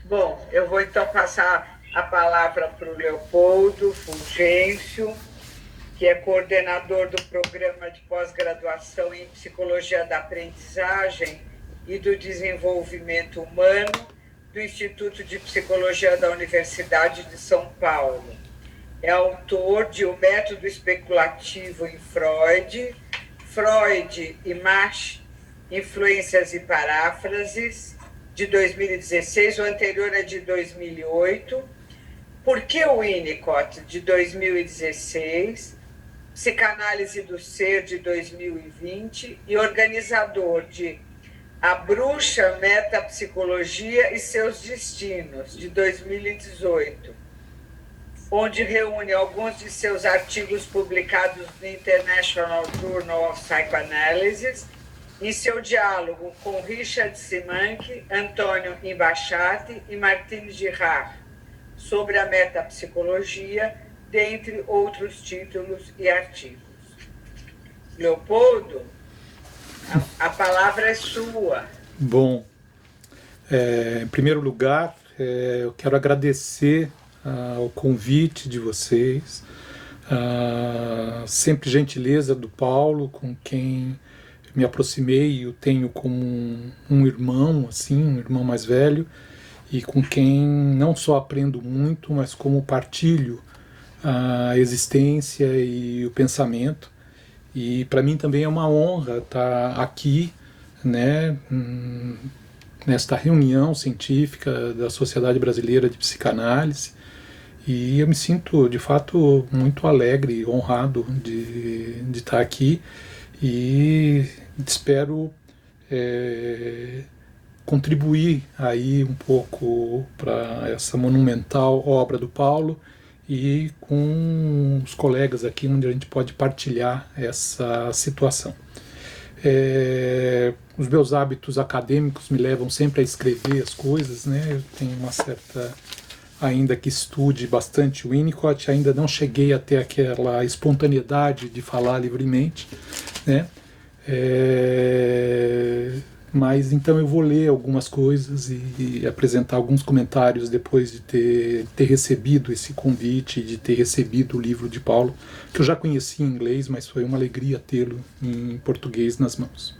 Bom, eu vou então passar a palavra para o Leopoldo Fulgêncio, que é coordenador do programa de pós-graduação em Psicologia da Aprendizagem e do Desenvolvimento Humano do Instituto de Psicologia da Universidade de São Paulo. É autor de O Método Especulativo em Freud, Freud e Mach, Influências e Paráfrases, de 2016, o anterior é de 2008, Por que o Winnicott, de 2016, Psicanálise do Ser, de 2020, e organizador de A Bruxa, Metapsicologia e Seus Destinos, de 2018, onde reúne alguns de seus artigos publicados no International Journal of Psychoanalysis, em seu diálogo com Richard Simank, Antônio Imbachati e Martine Girard, sobre a metapsicologia, dentre outros títulos e artigos. Leopoldo, a palavra é sua. Bom, em primeiro lugar, eu quero agradecer o convite de vocês, sempre gentileza do Paulo, com quem me aproximei e o tenho como um irmão, assim, um irmão mais velho, e com quem não só aprendo muito, mas como partilho a existência e o pensamento. E para mim também é uma honra estar aqui, né, nesta reunião científica da Sociedade Brasileira de Psicanálise, e eu me sinto de fato muito alegre e honrado de estar aqui, e espero contribuir aí um pouco para essa monumental obra do Paulo e com os colegas aqui onde a gente pode partilhar essa situação. Os meus hábitos acadêmicos me levam sempre a escrever as coisas, né? Eu tenho uma certa, ainda que estude bastante o Winnicott, ainda não cheguei a ter aquela espontaneidade de falar livremente, né? Mas então eu vou ler algumas coisas e apresentar alguns comentários depois de ter recebido esse convite, de ter recebido o livro de Paulo, que eu já conheci em inglês, mas foi uma alegria tê-lo em português nas mãos.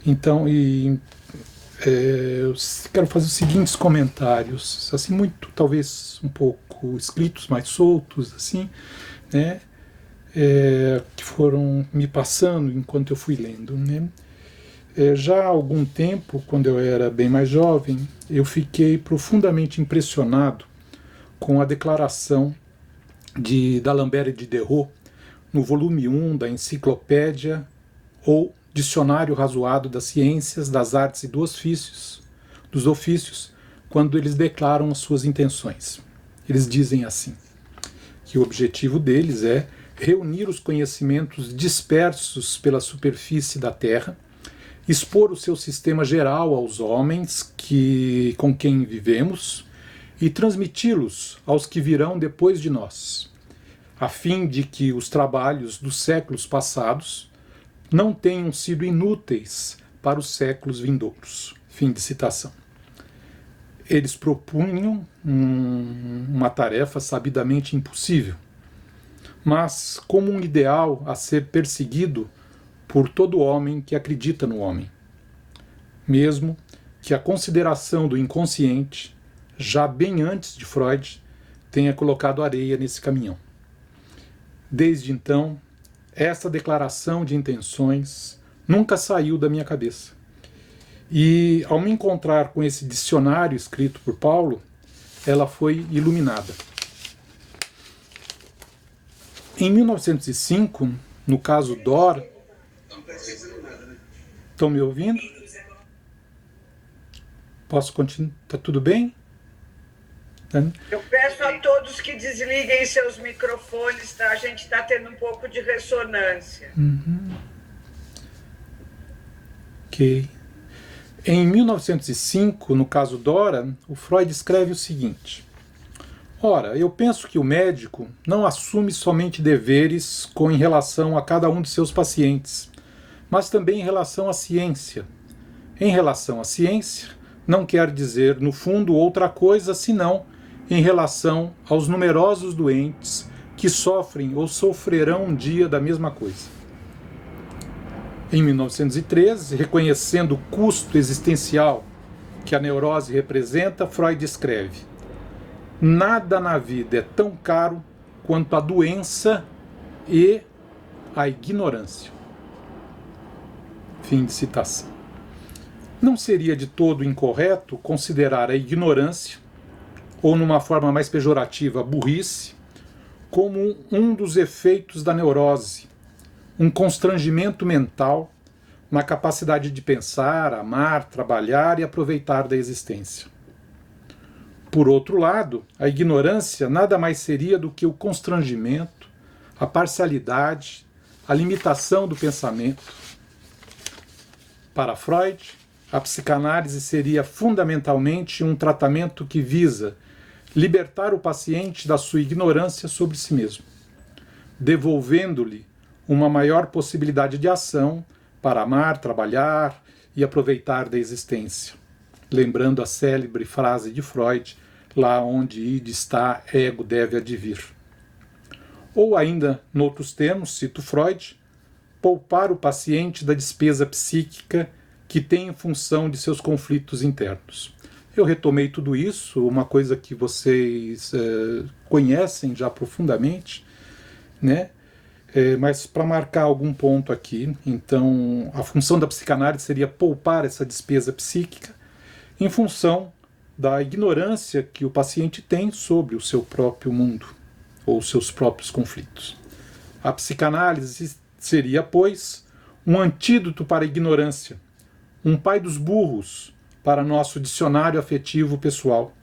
Então, eu quero fazer os seguintes comentários, assim, muito, talvez um pouco escritos, mais soltos, assim, né? Que foram me passando enquanto eu fui lendo, né? Já há algum tempo, quando eu era bem mais jovem, eu fiquei profundamente impressionado com a declaração d'Alembert e Diderot no volume 1 da Enciclopédia ou Dicionário Razoado das Ciências, das Artes e dos Ofícios, quando eles declaram as suas intenções. Eles dizem assim, que o objetivo deles é reunir os conhecimentos dispersos pela superfície da Terra, expor o seu sistema geral aos homens com quem vivemos e transmiti-los aos que virão depois de nós, a fim de que os trabalhos dos séculos passados não tenham sido inúteis para os séculos vindouros. Fim de citação. Eles propunham uma tarefa sabidamente impossível, mas como um ideal a ser perseguido por todo homem que acredita no homem, mesmo que a consideração do inconsciente, já bem antes de Freud, tenha colocado areia nesse caminhão. Desde então, essa declaração de intenções nunca saiu da minha cabeça. E, ao me encontrar com esse dicionário escrito por Paulo, ela foi iluminada. Em 1905, no caso Dor... Estão me ouvindo? Posso continuar? Está tudo bem? Eu peço a todos que desliguem seus microfones, tá? A gente está tendo um pouco de ressonância. Ok. Em 1905, no caso Dora, o Freud escreve o seguinte: ora, eu penso que o médico não assume somente deveres em relação a cada um de seus pacientes, mas também em relação à ciência. Em relação à ciência, não quer dizer, no fundo, outra coisa senão em relação aos numerosos doentes que sofrem ou sofrerão um dia da mesma coisa. Em 1913, reconhecendo o custo existencial que a neurose representa, Freud escreve: nada na vida é tão caro quanto a doença e a ignorância. Fim de citação. Não seria de todo incorreto considerar a ignorância, ou numa forma mais pejorativa, a burrice, como um dos efeitos da neurose, um constrangimento mental na capacidade de pensar, amar, trabalhar e aproveitar da existência. Por outro lado, a ignorância nada mais seria do que o constrangimento, a parcialidade, a limitação do pensamento. Para Freud, a psicanálise seria fundamentalmente um tratamento que visa libertar o paciente da sua ignorância sobre si mesmo, devolvendo-lhe uma maior possibilidade de ação para amar, trabalhar e aproveitar da existência. Lembrando a célebre frase de Freud, lá onde id está, ego deve advir. Ou ainda, noutros termos, cito Freud, poupar o paciente da despesa psíquica que tem em função de seus conflitos internos. Eu retomei tudo isso, uma coisa que vocês conhecem já profundamente, né? Mas para marcar algum ponto aqui, então a função da psicanálise seria poupar essa despesa psíquica em função da ignorância que o paciente tem sobre o seu próprio mundo ou seus próprios conflitos. A psicanálise seria, pois, um antídoto para a ignorância, um pai dos burros para nosso dicionário afetivo pessoal,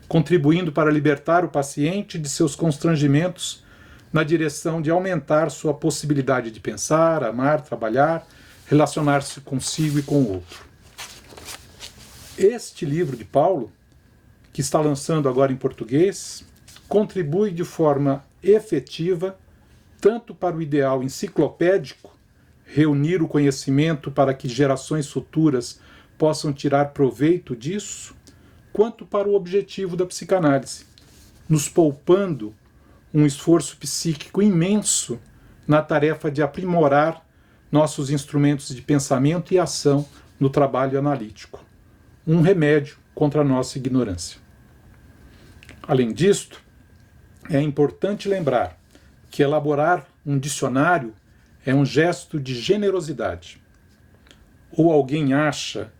contribuindo para libertar o paciente de seus constrangimentos na direção de aumentar sua possibilidade de pensar, amar, trabalhar, relacionar-se consigo e com o outro. Este livro de Paulo, que está lançando agora em português, contribui de forma efetiva tanto para o ideal enciclopédico, reunir o conhecimento para que gerações futuras possam tirar proveito disso, quanto para o objetivo da psicanálise, nos poupando um esforço psíquico imenso na tarefa de aprimorar nossos instrumentos de pensamento e ação no trabalho analítico. Um remédio contra a nossa ignorância. Além disto, é importante lembrar que elaborar um dicionário é um gesto de generosidade. Ou alguém acha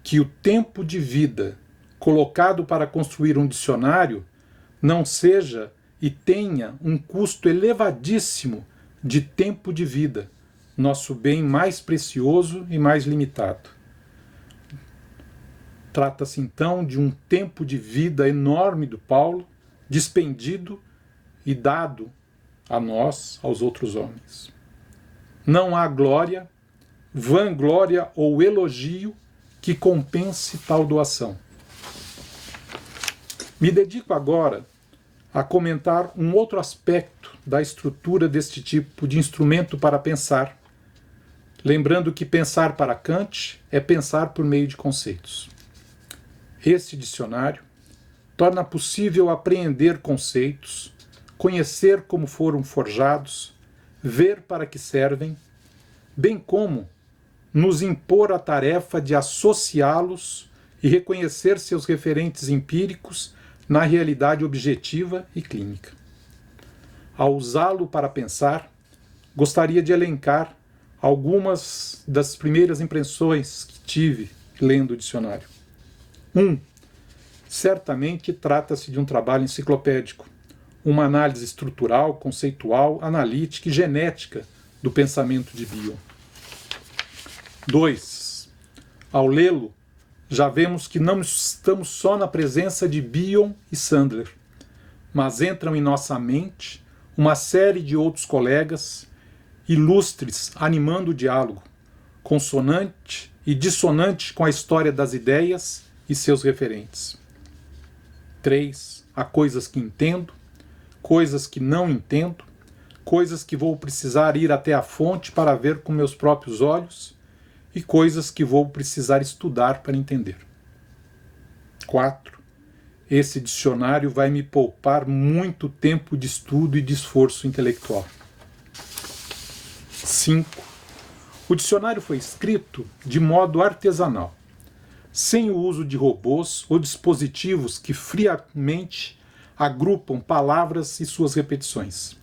que o tempo de vida colocado para construir um dicionário não seja e tenha um custo elevadíssimo de tempo de vida, nosso bem mais precioso e mais limitado. Trata-se então de um tempo de vida enorme do Paulo, despendido e dado a nós, aos outros homens. Não há glória, vanglória ou elogio que compense tal doação. Me dedico agora a comentar um outro aspecto da estrutura deste tipo de instrumento para pensar, lembrando que pensar para Kant é pensar por meio de conceitos. Este dicionário torna possível apreender conceitos, conhecer como foram forjados, ver para que servem, bem como nos impor a tarefa de associá-los e reconhecer seus referentes empíricos na realidade objetiva e clínica. Ao usá-lo para pensar, gostaria de elencar algumas das primeiras impressões que tive lendo o dicionário. 1. Certamente trata-se de um trabalho enciclopédico, uma análise estrutural, conceitual, analítica e genética do pensamento de Bion. 2. Ao lê-lo, já vemos que não estamos só na presença de Bion e Sandler, mas entram em nossa mente uma série de outros colegas ilustres animando o diálogo, consonante e dissonante com a história das ideias e seus referentes. 3. Há coisas que entendo, coisas que não entendo, coisas que vou precisar ir até a fonte para ver com meus próprios olhos e coisas que vou precisar estudar para entender. 4. Esse dicionário vai me poupar muito tempo de estudo e de esforço intelectual. 5. O dicionário foi escrito de modo artesanal, sem o uso de robôs ou dispositivos que friamente agrupam palavras e suas repetições,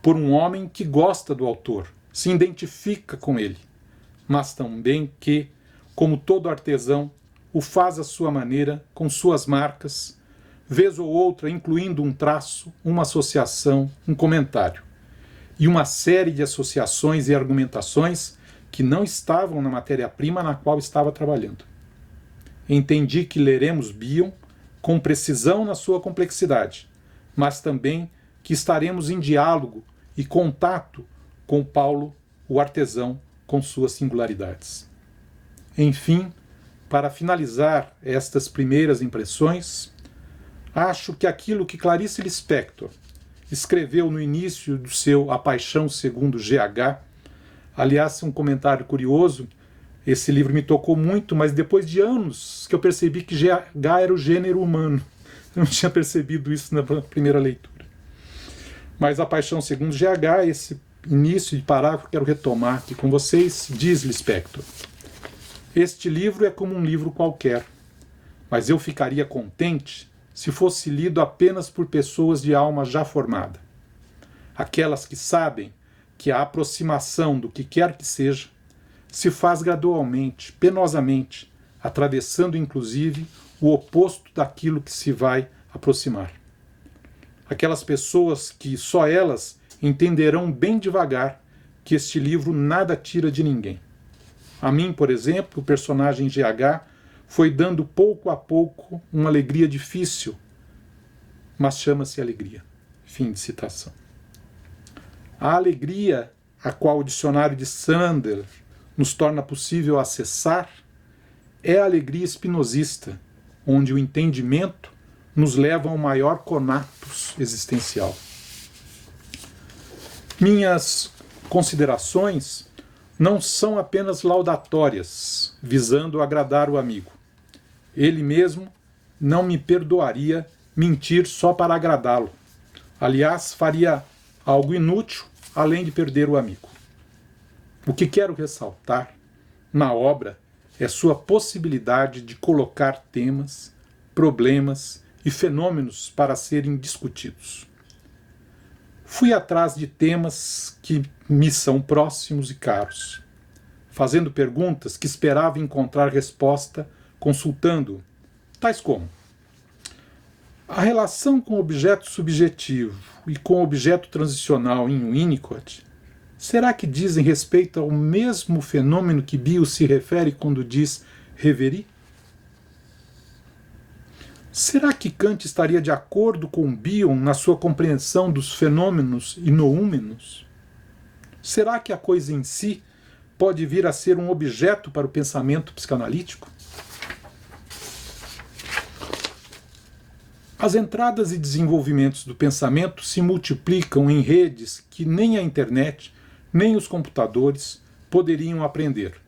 por um homem que gosta do autor, se identifica com ele, mas também que, como todo artesão, o faz à sua maneira, com suas marcas, vez ou outra incluindo um traço, uma associação, um comentário, e uma série de associações e argumentações que não estavam na matéria-prima na qual estava trabalhando. Entendi que leremos Bion com precisão na sua complexidade, mas também que estaremos em diálogo e contato com Paulo, o artesão, com suas singularidades. Enfim, para finalizar estas primeiras impressões, acho que aquilo que Clarice Lispector escreveu no início do seu A Paixão segundo GH, aliás, um comentário curioso, esse livro me tocou muito, mas depois de anos que eu percebi que GH era o gênero humano. Eu não tinha percebido isso na primeira leitura. Mas A Paixão segundo GH, esse início de parágrafo, quero retomar aqui com vocês, diz Lispector: este livro é como um livro qualquer, mas eu ficaria contente se fosse lido apenas por pessoas de alma já formada. Aquelas que sabem que a aproximação do que quer que seja se faz gradualmente, penosamente, atravessando inclusive o oposto daquilo que se vai aproximar. Aquelas pessoas que só elas entenderão bem devagar que este livro nada tira de ninguém. A mim, por exemplo, o personagem GH foi dando pouco a pouco uma alegria difícil, mas chama-se alegria. Fim de citação. A alegria a qual o dicionário de Sandler nos torna possível acessar é a alegria espinosista, onde o entendimento nos leva ao maior conatus existencial. Minhas considerações não são apenas laudatórias, visando agradar o amigo. Ele mesmo não me perdoaria mentir só para agradá-lo. Aliás, faria algo inútil, além de perder o amigo. O que quero ressaltar na obra é sua possibilidade de colocar temas, problemas e fenômenos para serem discutidos. Fui atrás de temas que me são próximos e caros, fazendo perguntas que esperava encontrar resposta consultando, tais como: a relação com o objeto subjetivo e com o objeto transicional em Winnicott, será que dizem respeito ao mesmo fenômeno que Bion se refere quando diz reverie? Será que Kant estaria de acordo com Bion na sua compreensão dos fenômenos inoúmenos? Será que a coisa em si pode vir a ser um objeto para o pensamento psicanalítico? As entradas e desenvolvimentos do pensamento se multiplicam em redes que nem a internet, nem os computadores poderiam aprender,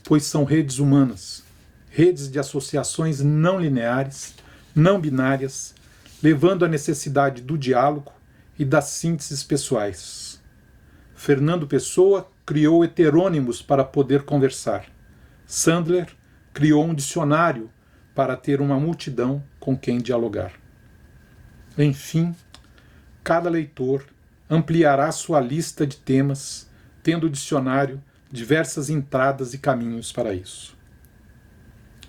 pois são redes humanas, redes de associações não lineares, não binárias, levando à necessidade do diálogo e das sínteses pessoais. Fernando Pessoa criou heterônimos para poder conversar. Sandler criou um dicionário para ter uma multidão com quem dialogar. Enfim, cada leitor ampliará sua lista de temas, tendo o dicionário diversas entradas e caminhos para isso.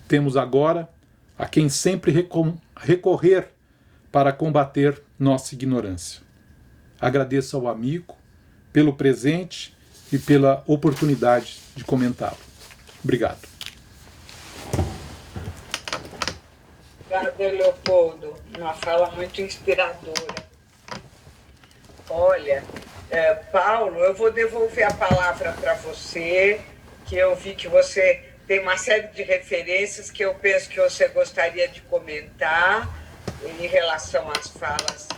Temos agora a quem sempre recorrer para combater nossa ignorância. Agradeço ao amigo pelo presente e pela oportunidade de comentá-lo. Obrigado. Obrigada, Leopoldo. Uma fala muito inspiradora. Olha, Paulo, eu vou devolver a palavra para você, que eu vi que você tem uma série de referências que eu penso que você gostaria de comentar em relação às falas